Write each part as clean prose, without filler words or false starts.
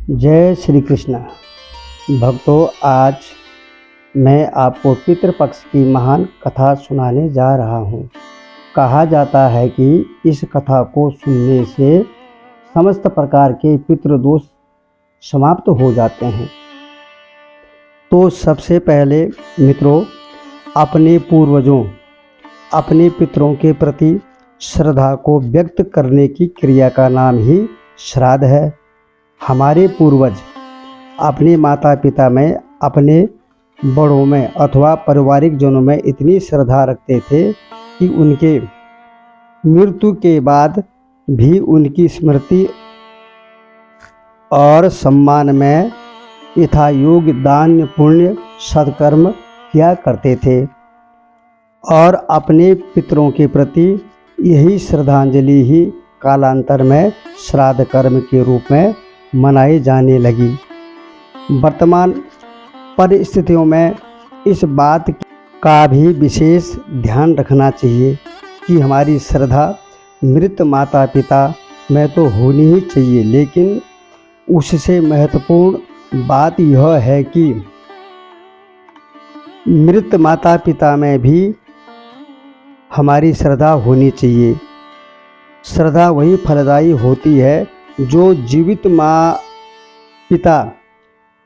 जय श्री कृष्ण। भक्तों, आज मैं आपको पितृपक्ष की महान कथा सुनाने जा रहा हूँ। कहा जाता है कि इस कथा को सुनने से समस्त प्रकार के पितृदोष समाप्त हो जाते हैं। तो सबसे पहले मित्रों, अपने पूर्वजों, अपने पितरों के प्रति श्रद्धा को व्यक्त करने की क्रिया का नाम ही श्राद्ध है। हमारे पूर्वज अपने माता पिता में, अपने बड़ों में अथवा पारिवारिक जनों में इतनी श्रद्धा रखते थे कि उनके मृत्यु के बाद भी उनकी स्मृति और सम्मान में यथायोग्य दान, पुण्य, सत्कर्म किया करते थे और अपने पितरों के प्रति यही श्रद्धांजलि ही कालांतर में श्राद्ध कर्म के रूप में मनाई जाने लगी। वर्तमान परिस्थितियों में इस बात का भी विशेष ध्यान रखना चाहिए कि हमारी श्रद्धा मृत माता पिता में तो होनी ही चाहिए, लेकिन उससे महत्वपूर्ण बात यह है कि मृत माता पिता में भी हमारी श्रद्धा होनी चाहिए। श्रद्धा वही फलदायी होती है जो जीवित माँ पिता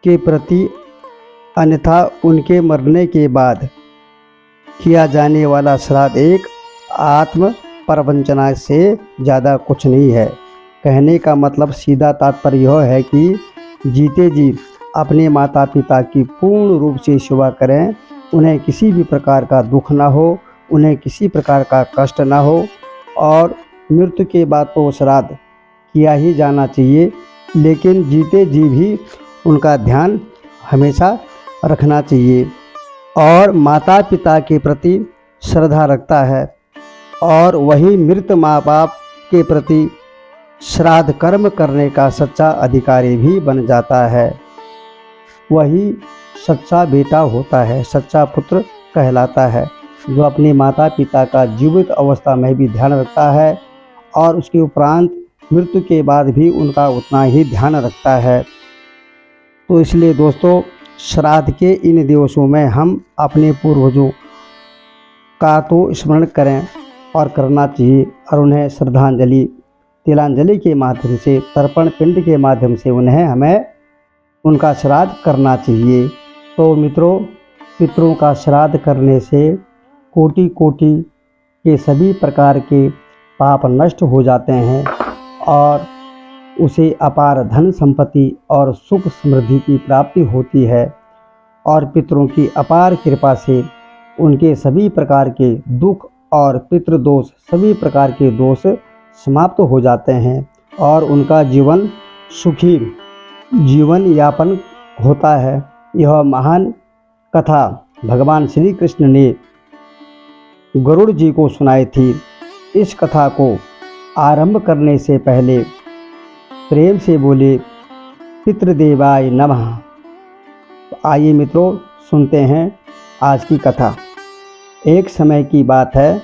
के प्रति, अन्यथा उनके मरने के बाद किया जाने वाला श्राद्ध एक आत्म प्रवंचना से ज़्यादा कुछ नहीं है। कहने का मतलब सीधा तात्पर्य यह है कि जीते जी अपने माता पिता की पूर्ण रूप से सेवा करें, उन्हें किसी भी प्रकार का दुख ना हो, उन्हें किसी प्रकार का कष्ट ना हो, और मृत्यु के बाद तो श्राद्ध किया ही जाना चाहिए, लेकिन जीते जी भी उनका ध्यान हमेशा रखना चाहिए। और माता पिता के प्रति श्रद्धा रखता है और वही मृत माँ बाप के प्रति श्राद्ध कर्म करने का सच्चा अधिकारी भी बन जाता है। वही सच्चा बेटा होता है, सच्चा पुत्र कहलाता है, जो अपने माता पिता का जीवित अवस्था में भी ध्यान रखता है और उसके उपरांत मृत्यु के बाद भी उनका उतना ही ध्यान रखता है। तो इसलिए दोस्तों, श्राद्ध के इन दिवसों में हम अपने पूर्वजों का तो स्मरण करें और करना चाहिए, और उन्हें श्रद्धांजलि, तिलांजलि के माध्यम से, तर्पण पिंड के माध्यम से हमें उनका श्राद्ध करना चाहिए। तो मित्रों, पितरों का श्राद्ध करने से कोटि कोटि के सभी प्रकार के पाप नष्ट हो जाते हैं और उसे अपार धन संपत्ति और सुख समृद्धि की प्राप्ति होती है, और पितरों की अपार कृपा से उनके सभी प्रकार के दुख और पितृदोष, सभी प्रकार के दोष समाप्त हो जाते हैं और उनका जीवन सुखी जीवन यापन होता है। यह महान कथा भगवान श्री कृष्ण ने गरुड़ जी को सुनाई थी। इस कथा को आरंभ करने से पहले प्रेम से बोले पितृदेवाय नमः। आइए मित्रों, सुनते हैं आज की कथा। एक समय की बात है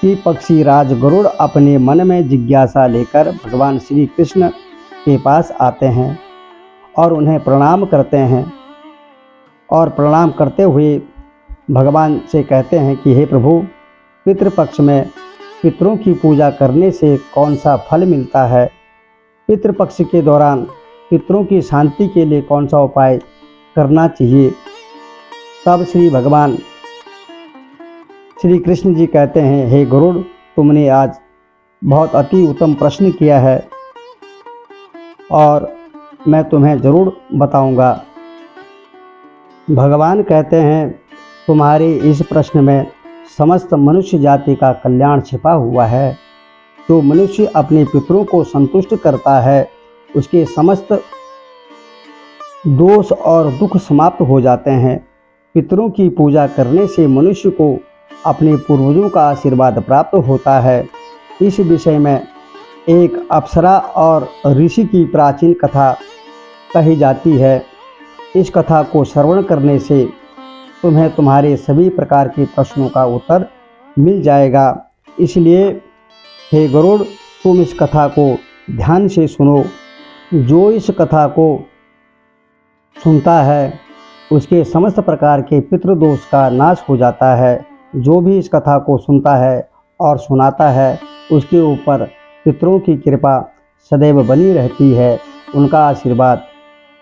कि पक्षी राज गरुड़ अपने मन में जिज्ञासा लेकर भगवान श्री कृष्ण के पास आते हैं और उन्हें प्रणाम करते हैं, और प्रणाम करते हुए भगवान से कहते हैं कि हे प्रभु, पितृपक्ष में पितरों की पूजा करने से कौन सा फल मिलता है? पितृपक्ष के दौरान पितरों की शांति के लिए कौन सा उपाय करना चाहिए? तब श्री भगवान श्री कृष्ण जी कहते हैं, हे गरुड़, तुमने आज बहुत अति उत्तम प्रश्न किया है और मैं तुम्हें जरूर बताऊंगा। भगवान कहते हैं, तुम्हारे इस प्रश्न में समस्त मनुष्य जाति का कल्याण छिपा हुआ है। जो मनुष्य अपने पितरों को संतुष्ट करता है, उसके समस्त दोष और दुख समाप्त हो जाते हैं। पितरों की पूजा करने से मनुष्य को अपने पूर्वजों का आशीर्वाद प्राप्त होता है। इस विषय में एक अप्सरा और ऋषि की प्राचीन कथा कही जाती है। इस कथा को श्रवण करने से तुम्हें तुम्हारे सभी प्रकार के प्रश्नों का उत्तर मिल जाएगा। इसलिए हे गरुड़, तुम इस कथा को ध्यान से सुनो। जो इस कथा को सुनता है उसके समस्त प्रकार के पितृदोष का नाश हो जाता है। जो भी इस कथा को सुनता है और सुनाता है उसके ऊपर पितरों की कृपा सदैव बनी रहती है। उनका आशीर्वाद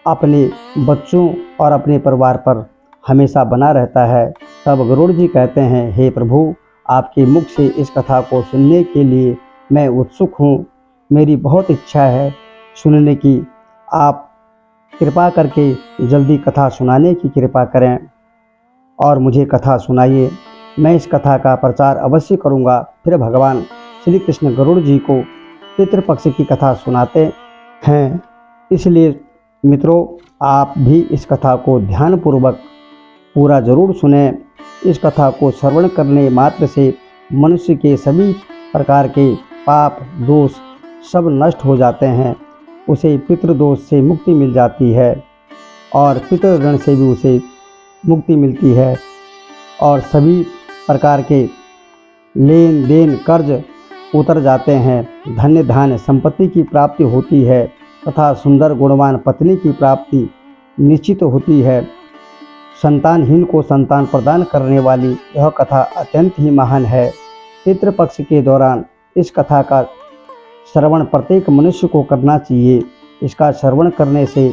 अपने बच्चों और अपने परिवार पर हमेशा बना रहता है। तब गरुड़ जी कहते हैं, हे प्रभु, आपके मुख से इस कथा को सुनने के लिए मैं उत्सुक हूँ। मेरी बहुत इच्छा है सुनने की। आप कृपा करके जल्दी कथा सुनाने की कृपा करें और मुझे कथा सुनाइए। मैं इस कथा का प्रचार अवश्य करूँगा। फिर भगवान श्री कृष्ण गरुड़ जी को पितृपक्ष की कथा सुनाते हैं। इसलिए मित्रों, आप भी इस कथा को ध्यानपूर्वक पूरा जरूर सुने। इस कथा को श्रवण करने मात्र से मनुष्य के सभी प्रकार के पाप दोष सब नष्ट हो जाते हैं। उसे पितृदोष से मुक्ति मिल जाती है और पितृऋण से भी उसे मुक्ति मिलती है और सभी प्रकार के लेन देन कर्ज उतर जाते हैं। धन्य धान्य संपत्ति की प्राप्ति होती है तथा सुंदर गुणवान पत्नी की प्राप्ति निश्चित होती है। संतानहीन को संतान प्रदान करने वाली यह कथा अत्यंत ही महान है। पितृपक्ष के दौरान इस कथा का श्रवण प्रत्येक मनुष्य को करना चाहिए। इसका श्रवण करने से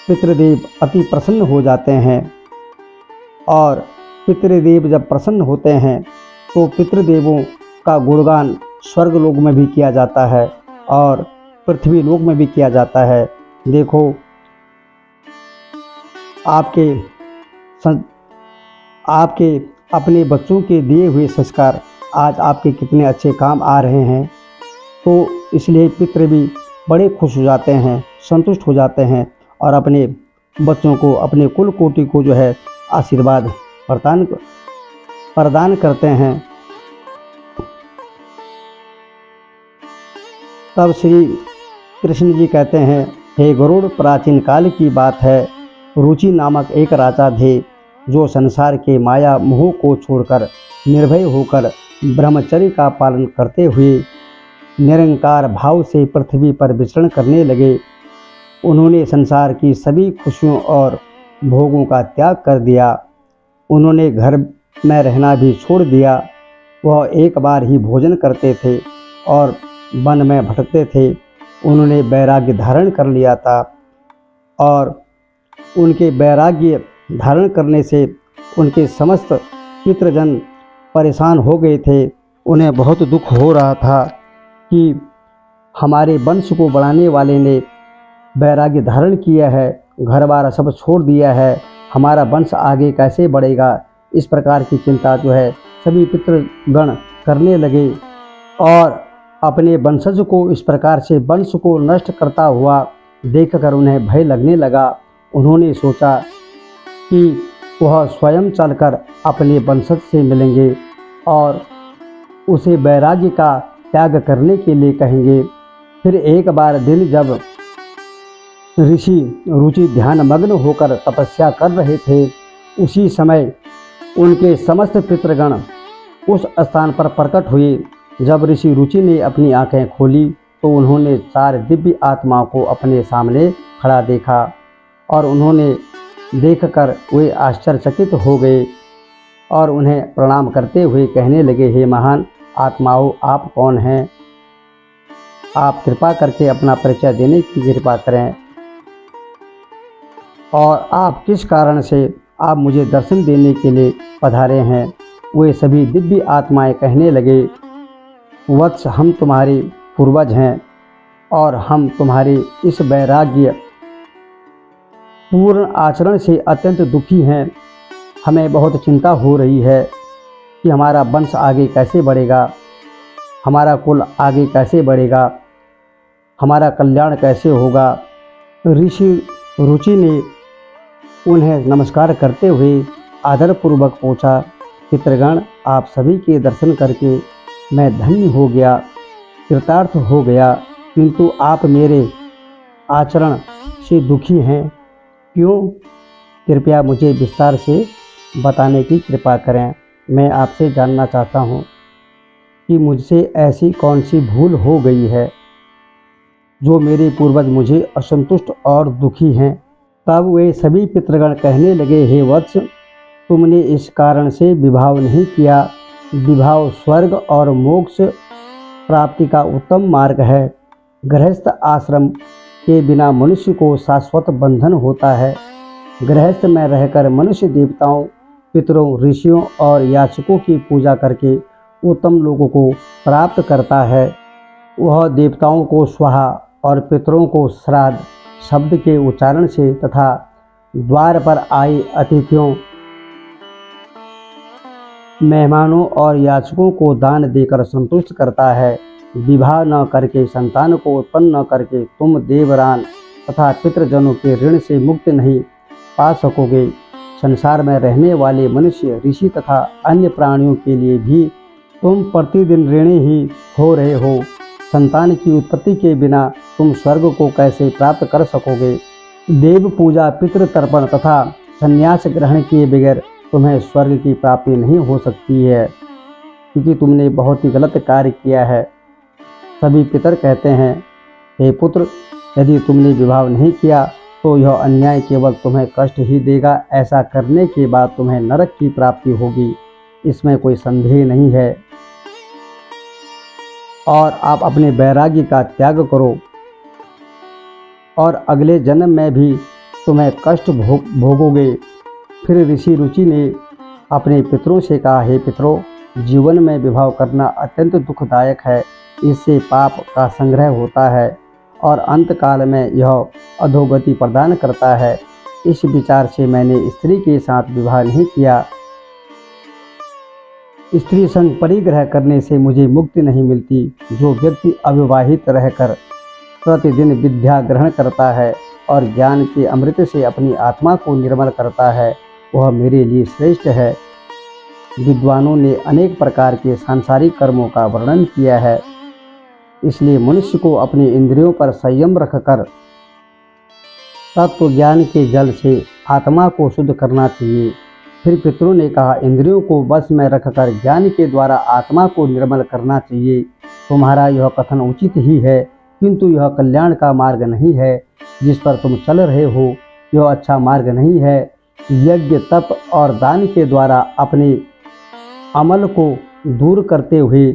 पितृदेव अति प्रसन्न हो जाते हैं और पितृदेव जब प्रसन्न होते हैं तो पितृदेवों का गुणगान स्वर्ग लोक में भी किया जाता है और पृथ्वी लोक में भी किया जाता है। देखो, आपके अपने बच्चों के दिए हुए संस्कार आज आपके कितने अच्छे काम आ रहे हैं। तो इसलिए पितृ भी बड़े खुश हो जाते हैं, संतुष्ट हो जाते हैं और अपने बच्चों को, अपने कुल कोटि को जो है आशीर्वाद प्रदान करते हैं। तब श्री कृष्ण जी कहते हैं, हे गरुड़, प्राचीन काल की बात है। रुचि नामक एक राजा थे जो संसार के माया मोह को छोड़कर निर्भय होकर ब्रह्मचर्य का पालन करते हुए निरंकार भाव से पृथ्वी पर विचरण करने लगे। उन्होंने संसार की सभी खुशियों और भोगों का त्याग कर दिया। उन्होंने घर में रहना भी छोड़ दिया। वह एक बार ही भोजन करते थे और वन में भटकते थे। उन्होंने वैराग्य धारण कर लिया था और उनके वैराग्य धारण करने से उनके समस्त पितृजन परेशान हो गए थे। उन्हें बहुत दुख हो रहा था कि हमारे वंश को बढ़ाने वाले ने वैराग्य धारण किया है, घर बार सब छोड़ दिया है, हमारा वंश आगे कैसे बढ़ेगा। इस प्रकार की चिंता जो है सभी पितृगण करने लगे और अपने वंशज को इस प्रकार से वंश को नष्ट करता हुआ देखकर उन्हें भय लगने लगा। उन्होंने सोचा कि वह स्वयं चलकर अपने वंशज से मिलेंगे और उसे वैराग्य का त्याग करने के लिए कहेंगे। फिर एक बार दिन जब ऋषि रुचि ध्यान मग्न होकर तपस्या कर रहे थे, उसी समय उनके समस्त पितृगण उस स्थान पर प्रकट हुए। जब ऋषि रुचि ने अपनी आंखें खोली तो उन्होंने 4 दिव्य आत्माओं को अपने सामने खड़ा देखा और उन्होंने देखकर वे आश्चर्यचकित हो गए और उन्हें प्रणाम करते हुए कहने लगे, हे महान आत्माओं, आप कौन हैं? आप कृपा करके अपना परिचय देने की कृपा करें और आप किस कारण से आप मुझे दर्शन देने के लिए पधारे हैं। वे सभी दिव्य आत्माएं कहने लगे, वत्स, हम तुम्हारे पूर्वज हैं और हम तुम्हारे इस वैराग्य पूर्ण आचरण से अत्यंत दुखी हैं। हमें बहुत चिंता हो रही है कि हमारा वंश आगे कैसे बढ़ेगा, हमारा कुल आगे कैसे बढ़ेगा, हमारा कल्याण कैसे होगा। ऋषि रुचि ने उन्हें नमस्कार करते हुए आदरपूर्वक पूछा, पितृगण, आप सभी के दर्शन करके मैं धन्य हो गया, कृतार्थ हो गया, किंतु आप मेरे आचरण से दुखी हैं। क्यों? कृपया मुझे विस्तार से बताने की कृपा करें। मैं आपसे जानना चाहता हूँ कि मुझसे ऐसी कौन सी भूल हो गई है जो मेरे पूर्वज मुझे असंतुष्ट और दुखी हैं। तब वे सभी पितृगण कहने लगे, हे वत्स, तुमने इस कारण से विवाह नहीं किया। विवाह स्वर्ग और मोक्ष प्राप्ति का उत्तम मार्ग है। गृहस्थ आश्रम के बिना मनुष्य को शाश्वत बंधन होता है। गृहस्थ में रहकर मनुष्य देवताओं, पितरों, ऋषियों और याचकों की पूजा करके उत्तम लोगों को प्राप्त करता है। वह देवताओं को स्वाहा और पितरों को श्राद्ध शब्द के उच्चारण से तथा द्वार पर आए अतिथियों, मेहमानों और याचकों को दान देकर संतुष्ट करता है। विवाह न करके, संतान को उत्पन्न न करके तुम देवरान तथा पितृजनों के ऋण से मुक्त नहीं पा सकोगे। संसार में रहने वाले मनुष्य, ऋषि तथा अन्य प्राणियों के लिए भी तुम प्रतिदिन ऋणी ही हो रहे हो। संतान की उत्पत्ति के बिना तुम स्वर्ग को कैसे प्राप्त कर सकोगे? देव पूजा, पितृ तर्पण तथा संन्यास ग्रहण किए बगैर तुम्हें स्वर्ग की प्राप्ति नहीं हो सकती है, क्योंकि तुमने बहुत ही गलत कार्य किया है। सभी पितर कहते हैं, हे पुत्र, यदि तुमने विवाह नहीं किया तो यह अन्याय केवल तुम्हें कष्ट ही देगा। ऐसा करने के बाद तुम्हें नरक की प्राप्ति होगी, इसमें कोई संदेह नहीं है। और आप अपने वैराग्य का त्याग करो और अगले जन्म में भी तुम्हें कष्ट भोगोगे। फिर ऋषि रुचि ने अपने पितरों से कहा, हे पितरों, जीवन में विवाह करना अत्यंत दुखदायक है। इससे पाप का संग्रह होता है और अंतकाल में यह अधोगति प्रदान करता है। इस विचार से मैंने स्त्री के साथ विवाह नहीं किया। स्त्री संग परिग्रह करने से मुझे मुक्ति नहीं मिलती। जो व्यक्ति अविवाहित रहकर प्रतिदिन विद्या ग्रहण करता है और ज्ञान के अमृत से अपनी आत्मा को निर्मल करता है, वह मेरे लिए श्रेष्ठ है। विद्वानों ने अनेक प्रकार के सांसारिक कर्मों का वर्णन किया है, इसलिए मनुष्य को अपनी इंद्रियों पर संयम रखकर तत्व ज्ञान के जल से आत्मा को शुद्ध करना चाहिए। फिर पितरों ने कहा, इंद्रियों को वश में रखकर ज्ञान के द्वारा आत्मा को निर्मल करना चाहिए। तुम्हारा यह कथन उचित ही है, किंतु यह कल्याण का मार्ग नहीं है जिस पर तुम चल रहे हो। यह अच्छा मार्ग नहीं है। यज्ञ, तप और दान के द्वारा अपने अमल को दूर करते हुए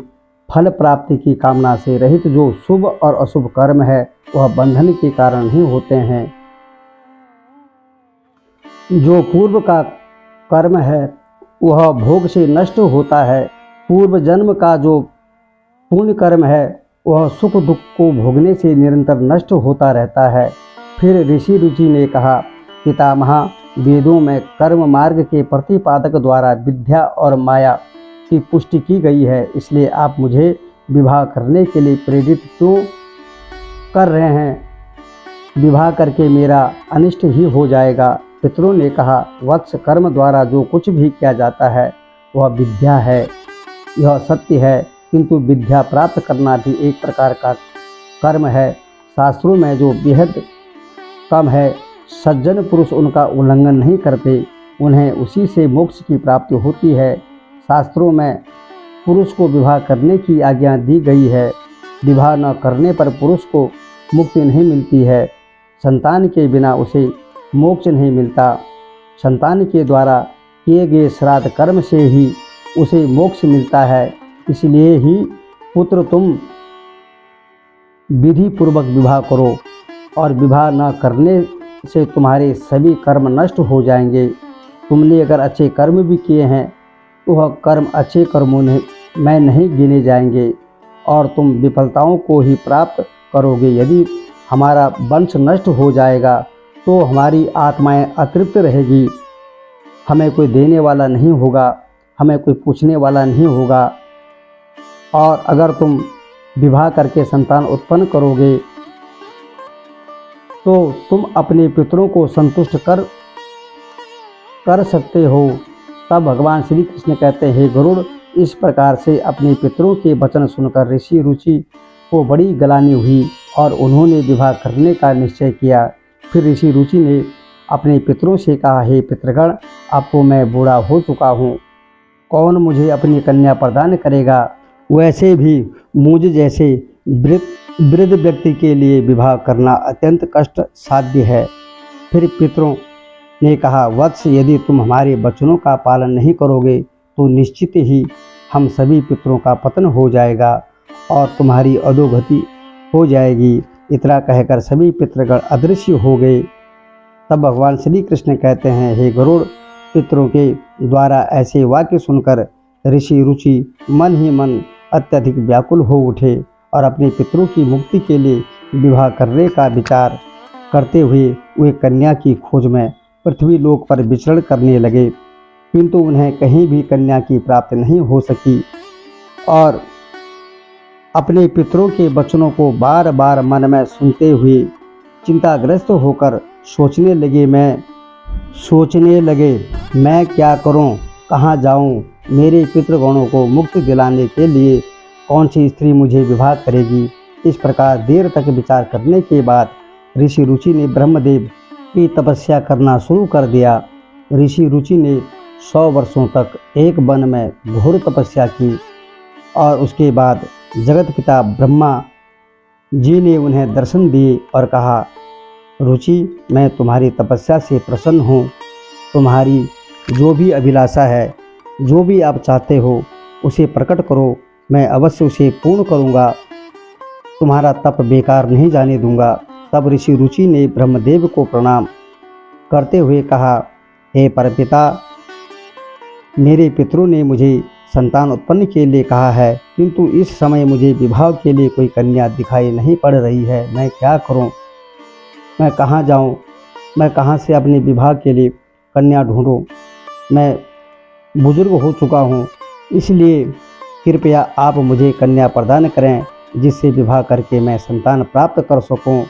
फल प्राप्ति की कामना से रहित जो शुभ और अशुभ कर्म है, वह बंधन के कारण ही होते हैं। जो पूर्व का कर्म है वह भोग से नष्ट होता है। पूर्व जन्म का जो पुण्य कर्म है वह सुख दुख को भोगने से निरंतर नष्ट होता रहता है। फिर ऋषि रुचि ने कहा, पितामह, वेदों में कर्म मार्ग के प्रतिपादक द्वारा विद्या और माया की पुष्टि की गई है, इसलिए आप मुझे विवाह करने के लिए प्रेरित क्यों कर रहे हैं? विवाह करके मेरा अनिष्ट ही हो जाएगा। पितरों ने कहा, वत्स, कर्म द्वारा जो कुछ भी किया जाता है वह विद्या है। यह सत्य है, किंतु विद्या प्राप्त करना भी एक प्रकार का कर्म है। शास्त्रों में जो बेहद कम है, सज्जन पुरुष उनका उल्लंघन नहीं करते, उन्हें उसी से मोक्ष की प्राप्ति होती है। शास्त्रों में पुरुष को विवाह करने की आज्ञा दी गई है। विवाह न करने पर पुरुष को मुक्ति नहीं मिलती है। संतान के बिना उसे मोक्ष नहीं मिलता। संतान के द्वारा किए गए श्राद्ध कर्म से ही उसे मोक्ष मिलता है। इसलिए ही पुत्र, तुम विधि पूर्वक विवाह करो, और विवाह न करने से तुम्हारे सभी कर्म नष्ट हो जाएंगे। तुमने अगर अच्छे कर्म भी किए हैं तो वह कर्म अच्छे कर्मों में नहीं गिने जाएंगे और तुम विफलताओं को ही प्राप्त करोगे। यदि हमारा वंश नष्ट हो जाएगा तो हमारी आत्माएं अतृप्त रहेगी। हमें कोई देने वाला नहीं होगा, हमें कोई पूछने वाला नहीं होगा। और अगर तुम विवाह करके संतान उत्पन्न करोगे तो तुम अपने पितरों को संतुष्ट कर सकते हो। तब भगवान श्री कृष्ण कहते हैं, हे गरुड़, इस प्रकार से अपने पितरों के वचन सुनकर ऋषि रुचि को बड़ी ग्लानि हुई और उन्होंने विवाह करने का निश्चय किया। फिर ऋषि रुचि ने अपने पितरों से कहा, हे पितृगण, अब तो मैं बूढ़ा हो चुका हूँ, कौन मुझे अपनी कन्या प्रदान करेगा? वैसे भी मुझ जैसे वृद्ध व्यक्ति के लिए विवाह करना अत्यंत कष्ट साध्य है। फिर पितरों ने कहा, वत्स, यदि तुम हमारे वचनों का पालन नहीं करोगे तो निश्चित ही हम सभी पितरों का पतन हो जाएगा और तुम्हारी अधोगति हो जाएगी। इतना कहकर सभी पितृगण अदृश्य हो गए। तब भगवान श्री कृष्ण कहते हैं, हे गरुड़, पितरों के द्वारा ऐसे वाक्य सुनकर ऋषि रुचि मन ही मन अत्यधिक व्याकुल हो उठे और अपने पितरों की मुक्ति के लिए विवाह करने का विचार करते हुए वे कन्या की खोज में पृथ्वी लोक पर विचरण करने लगे, किंतु उन्हें कहीं भी कन्या की प्राप्ति नहीं हो सकी और अपने पितरों के वचनों को बार बार मन में सुनते हुए चिंताग्रस्त होकर सोचने लगे, मैं क्या करूं, कहां जाऊं, मेरे पितृगणों को मुक्ति दिलाने के लिए कौन सी स्त्री मुझे विवाह करेगी। इस प्रकार देर तक विचार करने के बाद ऋषि रुचि ने ब्रह्मदेव की तपस्या करना शुरू कर दिया। ऋषि रुचि ने 100 वर्षों तक एक वन में घोर तपस्या की और उसके बाद जगत पिता ब्रह्मा जी ने उन्हें दर्शन दिए और कहा, रुचि, मैं तुम्हारी तपस्या से प्रसन्न हूँ। तुम्हारी जो भी अभिलाषा है, जो भी आप चाहते हो, उसे प्रकट करो, मैं अवश्य उसे पूर्ण करूँगा। तुम्हारा तप बेकार नहीं जाने दूंगा। तब ऋषि रुचि ने ब्रह्मदेव को प्रणाम करते हुए कहा, हे परमपिता, मेरे पितरों ने मुझे संतान उत्पन्न के लिए कहा है, किंतु इस समय मुझे विवाह के लिए कोई कन्या दिखाई नहीं पड़ रही है। मैं क्या करूं? मैं कहां जाऊं? मैं कहां से अपने विवाह के लिए कन्या ढूंढूं? मैं बुजुर्ग हो चुका हूं, इसलिए कृपया आप मुझे कन्या प्रदान करें, जिससे विवाह करके मैं संतान प्राप्त कर सकूं।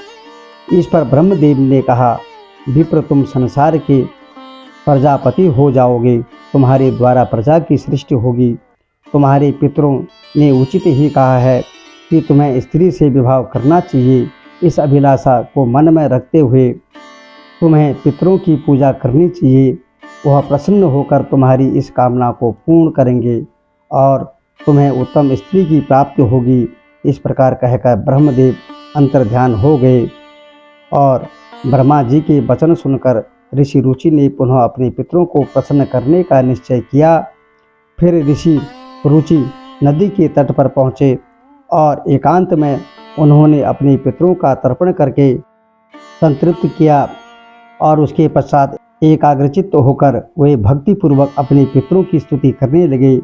इस पर ब्रह्मदेव ने कहा, विप्र, तुम संसार के प्रजापति हो जाओगे, तुम्हारे द्वारा प्रजा की सृष्टि होगी। तुम्हारे पितरों ने उचित ही कहा है कि तुम्हें स्त्री से विवाह करना चाहिए। इस अभिलाषा को मन में रखते हुए तुम्हें पितरों की पूजा करनी चाहिए। वह प्रसन्न होकर तुम्हारी इस कामना को पूर्ण करेंगे और तुम्हें उत्तम स्त्री की प्राप्ति होगी। इस प्रकार कहकर ब्रह्मदेव अंतर्ध्यान हो गए और ब्रह्मा जी के वचन सुनकर ऋषि रुचि ने पुनः अपने पितरों को प्रसन्न करने का निश्चय किया। फिर ऋषि रुचि नदी के तट पर पहुँचे और एकांत में उन्होंने अपने पितरों का तर्पण करके संतृप्त किया और उसके पश्चात एकाग्रचित्त होकर वे भक्तिपूर्वक अपने पितरों की स्तुति करने लगे।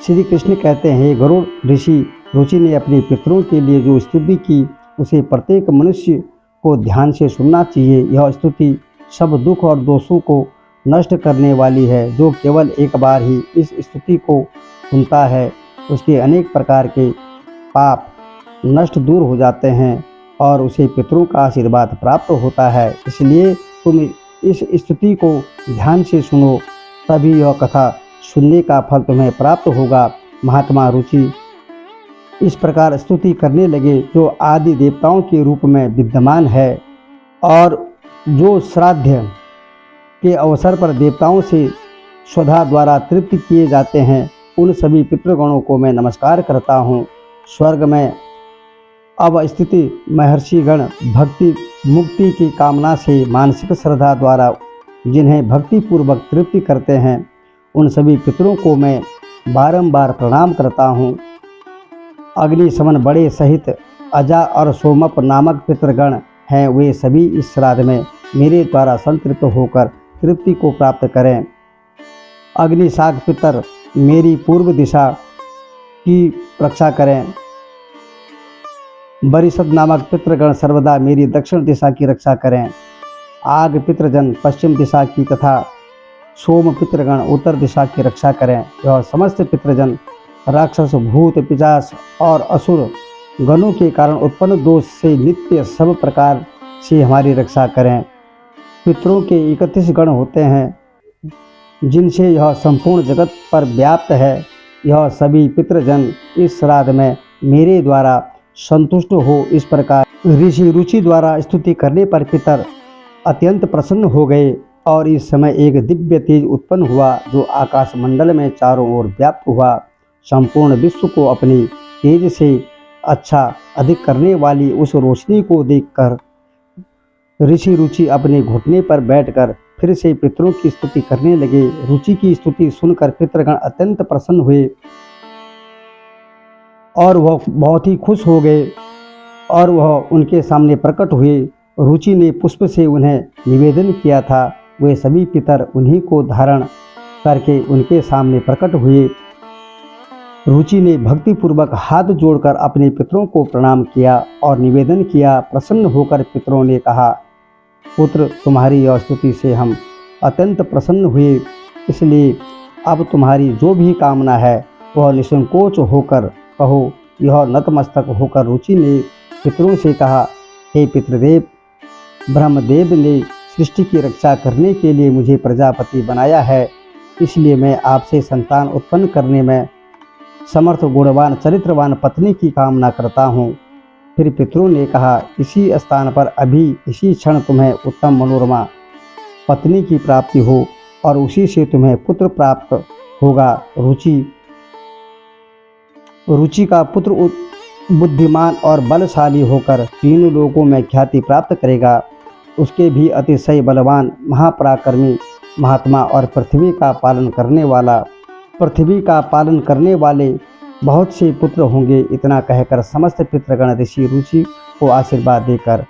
श्री कृष्ण कहते हैं, गरुड़, ऋषि रुचि ने अपने पितरों के लिए जो स्तुति की, उसे प्रत्येक मनुष्य को ध्यान से सुनना चाहिए। यह स्तुति सब दुख और दोषों को नष्ट करने वाली है। जो केवल एक बार ही इस स्तुति को सुनता है, उसके अनेक प्रकार के पाप नष्ट दूर हो जाते हैं और उसे पितरों का आशीर्वाद प्राप्त होता है। इसलिए तुम इस स्तुति को ध्यान से सुनो, तभी यह कथा सुनने का फल तुम्हें प्राप्त होगा। महात्मा रुचि इस प्रकार स्तुति करने लगे, जो आदि देवताओं के रूप में विद्यमान है और जो श्राद्ध के अवसर पर देवताओं से स्वधा द्वारा तृप्त किए जाते हैं, उन सभी पितृगणों को मैं नमस्कार करता हूँ। स्वर्ग में अवस्थित महर्षिगण भक्ति मुक्ति की कामना से मानसिक श्रद्धा द्वारा जिन्हें भक्तिपूर्वक तृप्ति करते हैं, उन सभी पितरों को मैं बारंबार प्रणाम करता हूँ। अग्नि समन बड़े सहित अजा और सोमप नामक पितृगण हैं, वे सभी इस श्राद्ध में मेरे द्वारा संतृप्त होकर तृप्ति को प्राप्त करें। अग्निशाख पितर मेरी पूर्व दिशा की रक्षा करें। बरिषद नामक पितृगण सर्वदा मेरी दक्षिण दिशा की रक्षा करें। आग पितृजन पश्चिम दिशा की तथा सोम पितृगण उत्तर दिशा की रक्षा करें। यह समस्त पितृजन राक्षस, भूत, पिशाच और असुर गणों के कारण उत्पन्न दोष से नित्य सब प्रकार से हमारी रक्षा करें। पितरों के 31 गण होते हैं, जिनसे यह संपूर्ण जगत पर व्याप्त है। यह सभी पितृजन इस श्राद्ध में मेरे द्वारा संतुष्ट हो। इस प्रकार ऋषि रुचि द्वारा स्तुति करने पर पितर अत्यंत प्रसन्न हो गए और इस समय एक दिव्य तेज उत्पन्न हुआ, जो आकाश मंडल में चारों ओर व्याप्त हुआ। संपूर्ण विश्व को अपनी तेज से अच्छा अधिक करने वाली उस रोशनी को देखकर ऋषि रुचि अपने घुटने पर बैठकर फिर से पितरों की स्तुति करने लगे। रुचि की स्तुति सुनकर पितृगण अत्यंत प्रसन्न हुए और वह बहुत ही खुश हो गए और वह उनके सामने प्रकट हुए। रुचि ने पुष्प से उन्हें निवेदन किया था। वे सभी पितर उन्हीं को धारण करके उनके सामने प्रकट हुए। रुचि ने भक्तिपूर्वक हाथ जोड़कर अपने पितरों को प्रणाम किया और निवेदन किया। प्रसन्न होकर पितरों ने कहा, पुत्र, तुम्हारी यह स्तुति से हम अत्यंत प्रसन्न हुए, इसलिए अब तुम्हारी जो भी कामना है वह निसंकोच होकर कहो। यह नतमस्तक होकर रुचि ने पितरों से कहा, हे पितृदेव, ब्रह्मदेव ने सृष्टि की रक्षा करने के लिए मुझे प्रजापति बनाया है, इसलिए मैं आपसे संतान उत्पन्न करने में समर्थ गुणवान चरित्रवान पत्नी की कामना करता हूँ। फिर पितरों ने कहा, इसी स्थान पर अभी इसी क्षण तुम्हें उत्तम मनोरमा पत्नी की प्राप्ति हो और उसी से तुम्हें पुत्र प्राप्त होगा। रुचि का पुत्र बुद्धिमान और बलशाली होकर तीनों लोकों में ख्याति प्राप्त करेगा। उसके भी अतिशय बलवान, महापराक्रमी, महात्मा और पृथ्वी का पालन करने वाले बहुत से पुत्र होंगे। इतना कहकर समस्त पितृगण ऋषि रुचि को आशीर्वाद देकर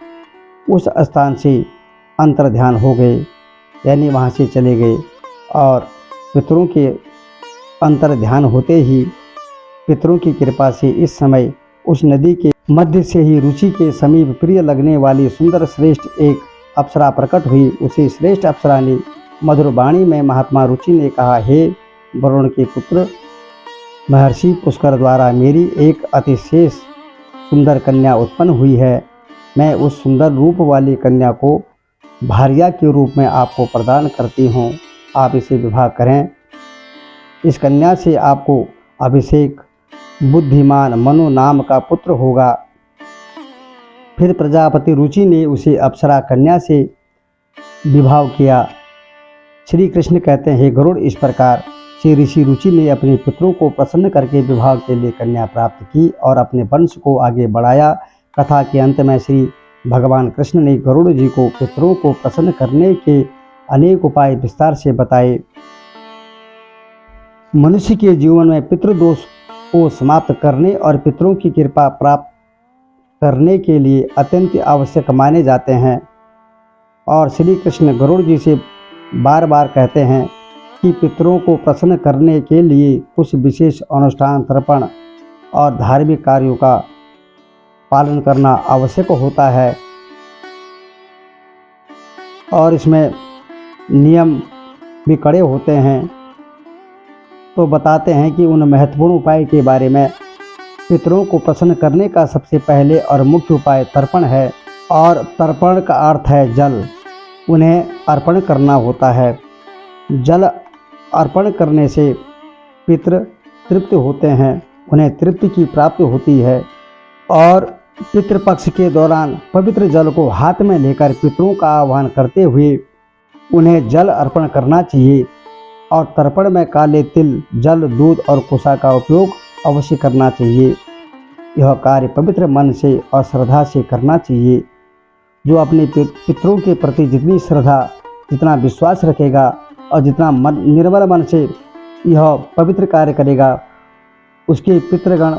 उस स्थान से अंतर्ध्यान हो गए, यानी वहाँ से चले गए। और पितरों के अंतर्ध्यान होते ही पितरों की कृपा से इस समय उस नदी के मध्य से ही रुचि के समीप प्रिय लगने वाली सुंदर श्रेष्ठ एक अप्सरा प्रकट हुई। उसी श्रेष्ठ अप्सरा ने मधुर वाणी में महात्मा रुचि ने कहा, हे वरुण के पुत्र, महर्षि पुष्कर द्वारा मेरी एक अतिशेष सुंदर कन्या उत्पन्न हुई है। मैं उस सुंदर रूप वाली कन्या को भार्या के रूप में आपको प्रदान करती हूँ। आप इसे विवाह करें। इस कन्या से आपको अभिषेक बुद्धिमान मनु नाम का पुत्र होगा। फिर प्रजापति रुचि ने उसे अप्सरा कन्या से विवाह किया। श्री कृष्ण कहते हैं, हे गरुड़, इस प्रकार श्री ऋषि रुचि ने अपने पुत्रों को प्रसन्न करके विवाह के लिए कन्या प्राप्त की और अपने वंश को आगे बढ़ाया। कथा के अंत में श्री भगवान कृष्ण ने गरुड़ जी को पितरों को प्रसन्न करने के अनेक उपाय विस्तार से बताए। मनुष्य के जीवन में पितृदोष को समाप्त करने और पितरों की कृपा प्राप्त करने के लिए अत्यंत आवश्यक माने जाते हैं। और श्री कृष्ण गरुड़ जी से बार बार कहते हैं कि पितरों को प्रसन्न करने के लिए कुछ विशेष अनुष्ठान, तर्पण और धार्मिक कार्यों का पालन करना आवश्यक होता है और इसमें नियम भी कड़े होते हैं। तो बताते हैं कि उन महत्वपूर्ण उपाय के बारे में। पितरों को प्रसन्न करने का सबसे पहले और मुख्य उपाय तर्पण है, और तर्पण का अर्थ है जल। उन्हें अर्पण करना होता है। जल अर्पण करने से पितृ तृप्त होते हैं, उन्हें तृप्ति की प्राप्ति होती है। और पितृपक्ष के दौरान पवित्र जल को हाथ में लेकर पितरों का आह्वान करते हुए उन्हें जल अर्पण करना चाहिए। और तर्पण में काले तिल, जल, दूध और कुशा का उपयोग अवश्य करना चाहिए। यह कार्य पवित्र मन से और श्रद्धा से करना चाहिए। जो अपने पितरों के प्रति जितनी श्रद्धा, जितना विश्वास रखेगा और जितना निर्मल मन से यह पवित्र कार्य करेगा, उसके पितृगण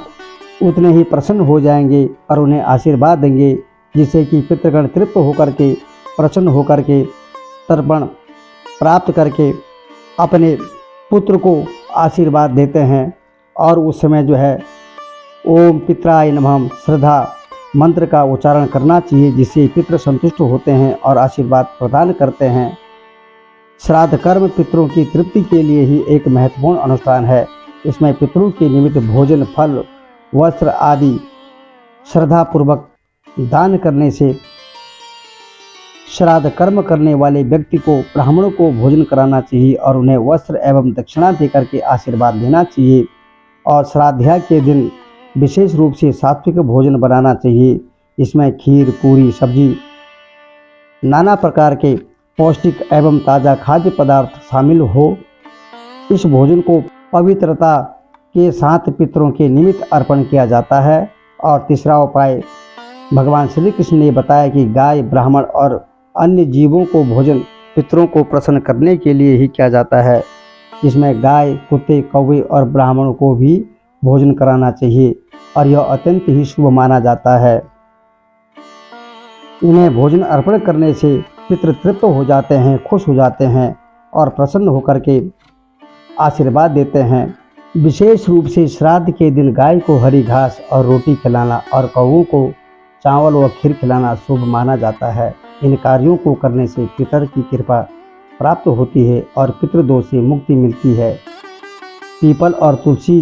उतने ही प्रसन्न हो जाएंगे और उन्हें आशीर्वाद देंगे, जिससे कि पितृगण तृप्त होकर के, प्रसन्न होकर के, तर्पण प्राप्त करके अपने पुत्र को आशीर्वाद देते हैं। और उस समय जो है ओम पित्राय नमः श्रद्धा मंत्र का उच्चारण करना चाहिए, जिससे पितृ संतुष्ट होते हैं और आशीर्वाद प्रदान करते हैं। श्राद्ध कर्म पितरों की तृप्ति के लिए ही एक महत्वपूर्ण अनुष्ठान है। इसमें पितरों के निमित्त भोजन, फल, वस्त्र आदि श्रद्धापूर्वक दान करने से श्राद्ध कर्म करने वाले व्यक्ति को, ब्राह्मणों को भोजन कराना चाहिए और उन्हें वस्त्र एवं दक्षिणा देकर के आशीर्वाद देना चाहिए। और श्राद्धा के दिन विशेष रूप से सात्विक भोजन बनाना चाहिए। इसमें खीर, पूरी, सब्जी, नाना प्रकार के पौष्टिक एवं ताज़ा खाद्य पदार्थ शामिल हो। इस भोजन को पवित्रता के साथ पितरों के निमित्त अर्पण किया जाता है और तीसरा उपाय भगवान श्री कृष्ण ने बताया कि गाय, ब्राह्मण और अन्य जीवों को भोजन पितरों को प्रसन्न करने के लिए ही किया जाता है। इसमें गाय, कुत्ते, कौवे और ब्राह्मणों को भी भोजन कराना चाहिए और यह अत्यंत ही शुभ माना जाता है। इन्हें भोजन अर्पण करने से पितृ तृप्त हो जाते हैं, खुश हो जाते हैं और प्रसन्न होकर के आशीर्वाद देते हैं। विशेष रूप से श्राद्ध के दिन गाय को हरी घास और रोटी खिलाना और कौवों को चावल व खीर खिलाना शुभ माना जाता है। इन कार्यों को करने से पितर की कृपा प्राप्त होती है और पितृदोष से मुक्ति मिलती है। पीपल और तुलसी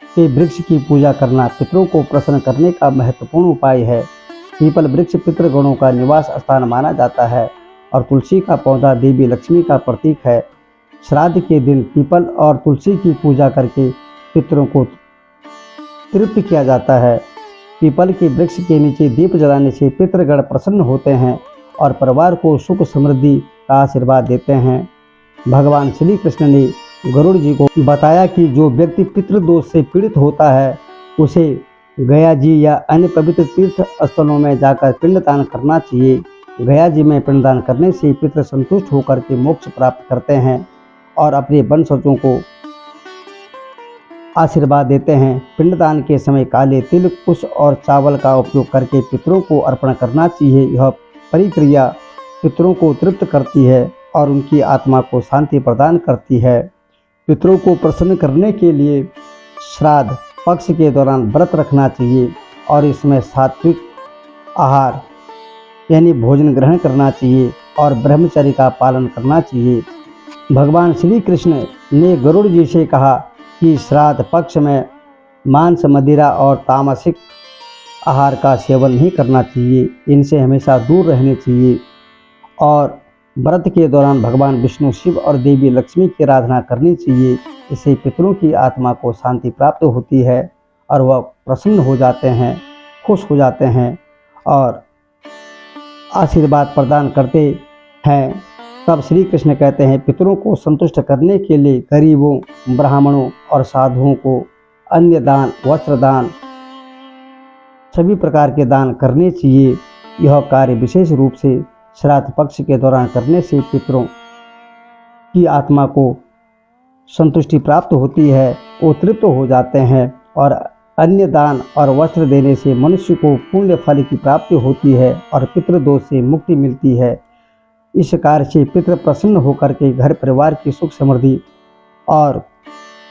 के वृक्ष की पूजा करना पितरों को प्रसन्न करने का महत्वपूर्ण उपाय है। पीपल वृक्ष पितृगणों का निवास स्थान माना जाता है और तुलसी का पौधा देवी लक्ष्मी का प्रतीक है। श्राद्ध के दिन पीपल और तुलसी की पूजा करके पितरों को तृप्त किया जाता है। पीपल के वृक्ष के नीचे दीप जलाने से पितृगण प्रसन्न होते हैं और परिवार को सुख समृद्धि का आशीर्वाद देते हैं। भगवान श्री कृष्ण ने गरुड़ जी को बताया कि जो व्यक्ति पितृदोष से पीड़ित होता है उसे गया जी या अन्य पवित्र तीर्थ स्थलों में जाकर पिंडदान करना चाहिए। गया जी में पिंडदान करने से पितृ संतुष्ट होकर के मोक्ष प्राप्त करते हैं और अपने वंशजों को आशीर्वाद देते हैं। पिंडदान के समय काले तिल, कुश और चावल का उपयोग करके पितरों को अर्पण करना चाहिए। यह परिक्रिया पितरों को तृप्त करती है और उनकी आत्मा को शांति प्रदान करती है। पितरों को प्रसन्न करने के लिए श्राद्ध पक्ष के दौरान व्रत रखना चाहिए और इसमें सात्विक आहार यानी भोजन ग्रहण करना चाहिए और ब्रह्मचर्य का पालन करना चाहिए। भगवान श्री कृष्ण ने गरुड़ जी से कहा कि श्राद्ध पक्ष में मांस, मदिरा और तामसिक आहार का सेवन नहीं करना चाहिए। इनसे हमेशा दूर रहने चाहिए और व्रत के दौरान भगवान विष्णु, शिव और देवी लक्ष्मी की आराधना करनी चाहिए। इससे पितरों की आत्मा को शांति प्राप्त होती है और वह प्रसन्न हो जाते हैं, खुश हो जाते हैं और आशीर्वाद प्रदान करते हैं। तब श्री कृष्ण कहते हैं पितरों को संतुष्ट करने के लिए गरीबों, ब्राह्मणों और साधुओं को अन्य दान, वस्त्र दान, सभी प्रकार के दान करने चाहिए। यह कार्य विशेष रूप से श्राद्ध पक्ष के दौरान करने से पितरों की आत्मा को संतुष्टि प्राप्त होती है, वो तृप्त हो जाते हैं और अन्य दान और वस्त्र देने से मनुष्य को पुण्य फल की प्राप्ति होती है और पितृदोष से मुक्ति मिलती है। इस कार्य से पितृ प्रसन्न होकर के घर परिवार की सुख समृद्धि और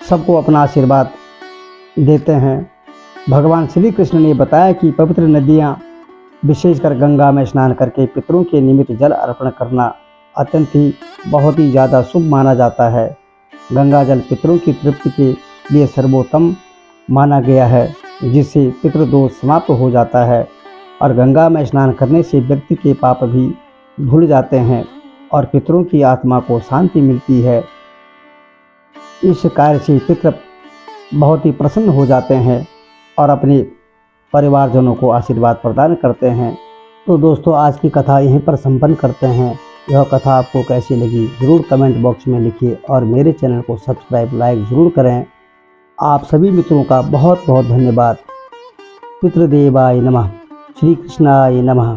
सबको अपना आशीर्वाद देते हैं। भगवान श्री कृष्ण ने बताया कि पवित्र नदियाँ विशेषकर गंगा में स्नान करके पितरों के निमित्त जल अर्पण करना अत्यंत ही बहुत ही ज़्यादा शुभ माना जाता है। गंगा जल पितरों की तृप्ति के लिए सर्वोत्तम माना गया है, जिससे पितृदोष समाप्त हो जाता है और गंगा में स्नान करने से व्यक्ति के पाप भी धुल जाते हैं और पितरों की आत्मा को शांति मिलती है। इस कार्य से पितृ बहुत ही प्रसन्न हो जाते हैं और अपने परिवारजनों को आशीर्वाद प्रदान करते हैं। तो दोस्तों, आज की कथा यहीं पर संपन्न करते हैं। यह कथा आपको कैसी लगी ज़रूर कमेंट बॉक्स में लिखिए और मेरे चैनल को सब्सक्राइब, लाइक ज़रूर करें। आप सभी मित्रों का बहुत बहुत धन्यवाद। पितृदेवाय नमः। श्री कृष्णाय नमः।